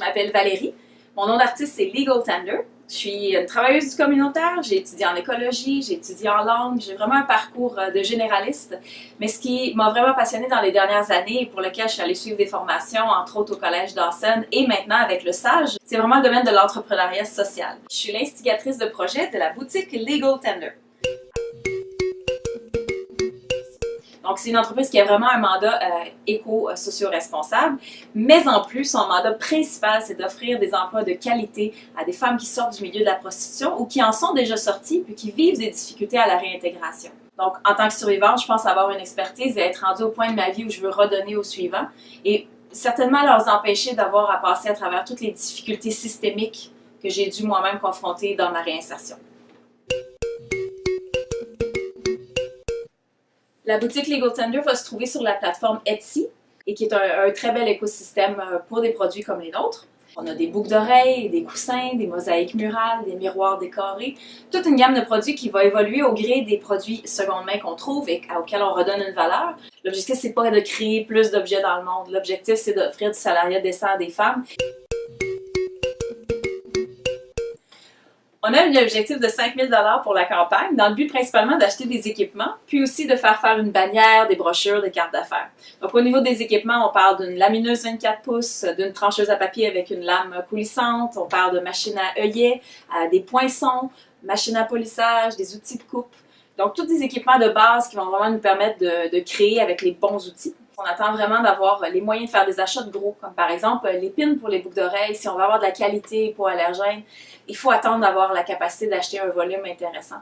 m'appelle Valérie. Mon nom d'artiste, c'est Legal Tender. Je suis une travailleuse du communautaire, j'ai étudié en écologie, j'ai étudié en langue, j'ai vraiment un parcours de généraliste. Mais ce qui m'a vraiment passionnée dans les dernières années et pour lequel je suis allée suivre des formations, entre autres au Collège Dawson et maintenant avec le SAGE, c'est vraiment le domaine de l'entrepreneuriat social. Je suis l'instigatrice de projet de la boutique Legal Tender. Donc, c'est une entreprise qui a vraiment un mandat éco-socio-responsable, mais en plus, son mandat principal, c'est d'offrir des emplois de qualité à des femmes qui sortent du milieu de la prostitution ou qui en sont déjà sorties puis qui vivent des difficultés à la réintégration. Donc, en tant que survivante, je pense avoir une expertise et être rendue au point de ma vie où je veux redonner aux suivants et certainement leur empêcher d'avoir à passer à travers toutes les difficultés systémiques que j'ai dû moi-même confronter dans ma réinsertion. La boutique Legal Tender va se trouver sur la plateforme Etsy et qui est un très bel écosystème pour des produits comme les nôtres. On a des boucles d'oreilles, des coussins, des mosaïques murales, des miroirs décorés, toute une gamme de produits qui va évoluer au gré des produits seconde main qu'on trouve et auxquels on redonne une valeur. L'objectif, c'est pas de créer plus d'objets dans le monde. L'objectif, c'est d'offrir du salariat décent à des femmes. On a un objectif de 5 000 $ pour la campagne, dans le but principalement d'acheter des équipements, puis aussi de faire une bannière, des brochures, des cartes d'affaires. Donc au niveau des équipements, on parle d'une lamineuse 24 pouces, d'une trancheuse à papier avec une lame coulissante, on parle de machines à œillets, des poinçons, machines à polissage, des outils de coupe. Donc tous des équipements de base qui vont vraiment nous permettre de créer avec les bons outils. On attend vraiment d'avoir les moyens de faire des achats de gros, comme par exemple les pins pour les boucles d'oreilles. Si on veut avoir de la qualité hypoallergène, il faut attendre d'avoir la capacité d'acheter un volume intéressant.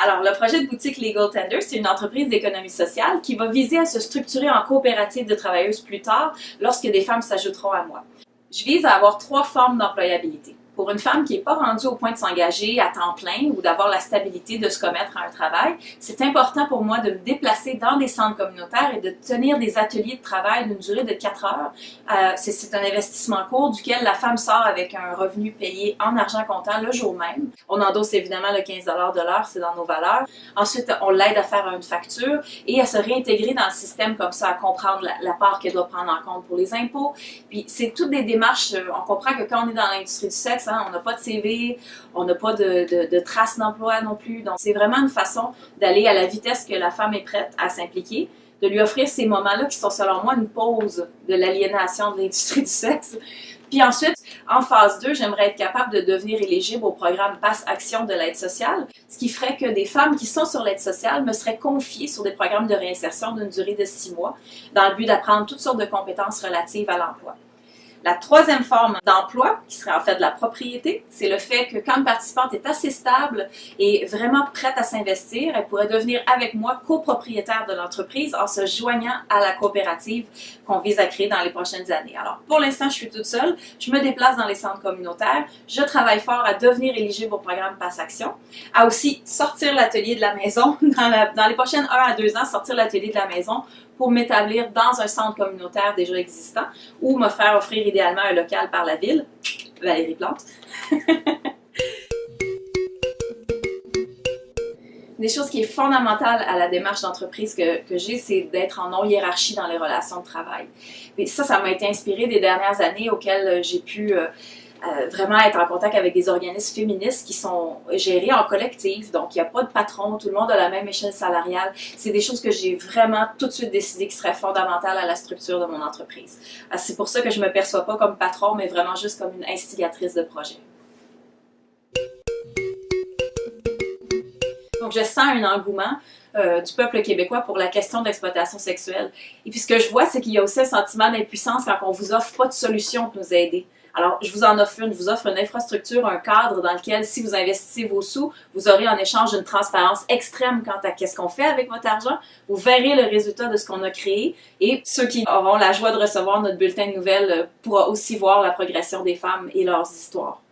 Alors, le projet de boutique Legal Tender, c'est une entreprise d'économie sociale qui va viser à se structurer en coopérative de travailleuses plus tard lorsque des femmes s'ajouteront à moi. Je vise à avoir 3 formes d'employabilité. Pour une femme qui n'est pas rendue au point de s'engager à temps plein ou d'avoir la stabilité de se commettre à un travail, c'est important pour moi de me déplacer dans des centres communautaires et de tenir des ateliers de travail d'une durée de 4 heures. C'est un investissement court duquel la femme sort avec un revenu payé en argent comptant le jour même. On endosse évidemment le 15 $ de l'heure, c'est dans nos valeurs. Ensuite, on l'aide à faire une facture et à se réintégrer dans le système comme ça, à comprendre la part qu'elle doit prendre en compte pour les impôts. Puis c'est toutes des démarches, on comprend que quand on est dans l'industrie du sexe, on n'a pas de CV, on n'a pas de traces d'emploi non plus. Donc, c'est vraiment une façon d'aller à la vitesse que la femme est prête à s'impliquer, de lui offrir ces moments-là qui sont, selon moi, une pause de l'aliénation de l'industrie du sexe. Puis ensuite, en phase 2, j'aimerais être capable de devenir éligible au programme Passe Action de l'aide sociale, ce qui ferait que des femmes qui sont sur l'aide sociale me seraient confiées sur des programmes de réinsertion d'une durée de 6 mois, dans le but d'apprendre toutes sortes de compétences relatives à l'emploi. La troisième forme d'emploi, qui serait en fait de la propriété, c'est le fait que quand une participante est assez stable et vraiment prête à s'investir, elle pourrait devenir avec moi copropriétaire de l'entreprise en se joignant à la coopérative qu'on vise à créer dans les prochaines années. Alors, pour l'instant, je suis toute seule, je me déplace dans les centres communautaires, je travaille fort à devenir éligible au programme Passe Action, à aussi sortir l'atelier de la maison, dans les prochaines 1 à 2 ans, sortir l'atelier de la maison pour m'établir dans un centre communautaire déjà existant ou me faire offrir idéalement un local par la ville. Valérie Plante. Des choses qui est fondamentale à la démarche d'entreprise que j'ai, c'est d'être en non-hiérarchie dans les relations de travail. Et ça m'a été inspiré des dernières années auxquelles j'ai pu vraiment être en contact avec des organismes féministes qui sont gérés en collectif, donc il n'y a pas de patron, tout le monde a la même échelle salariale. C'est des choses que j'ai vraiment tout de suite décidé qui seraient fondamentales à la structure de mon entreprise. C'est pour ça que je ne me perçois pas comme patron, mais vraiment juste comme une instigatrice de projet. Donc je sens un engouement du peuple québécois pour la question de l'exploitation sexuelle. Et puis ce que je vois, c'est qu'il y a aussi un sentiment d'impuissance quand on ne vous offre pas de solution pour nous aider. Alors, je vous en offre une. Je vous offre une infrastructure, un cadre dans lequel, si vous investissez vos sous, vous aurez en échange une transparence extrême quant à qu'est-ce qu'on fait avec votre argent. Vous verrez le résultat de ce qu'on a créé et ceux qui auront la joie de recevoir notre bulletin de nouvelles pourront aussi voir la progression des femmes et leurs histoires.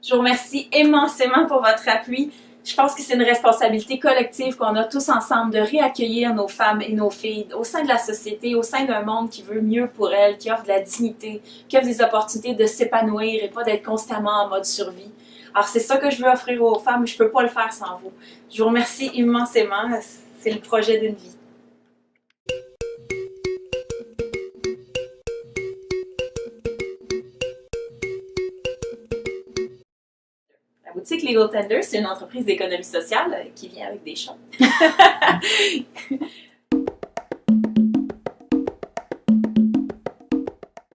Je vous remercie immensément pour votre appui. Je pense que c'est une responsabilité collective qu'on a tous ensemble de réaccueillir nos femmes et nos filles au sein de la société, au sein d'un monde qui veut mieux pour elles, qui offre de la dignité, qui offre des opportunités de s'épanouir et pas d'être constamment en mode survie. Alors c'est ça que je veux offrir aux femmes, je ne peux pas le faire sans vous. Je vous remercie immensément, c'est le projet d'une vie. Boutique Legal Tender, c'est une entreprise d'économie sociale qui vient avec des chats.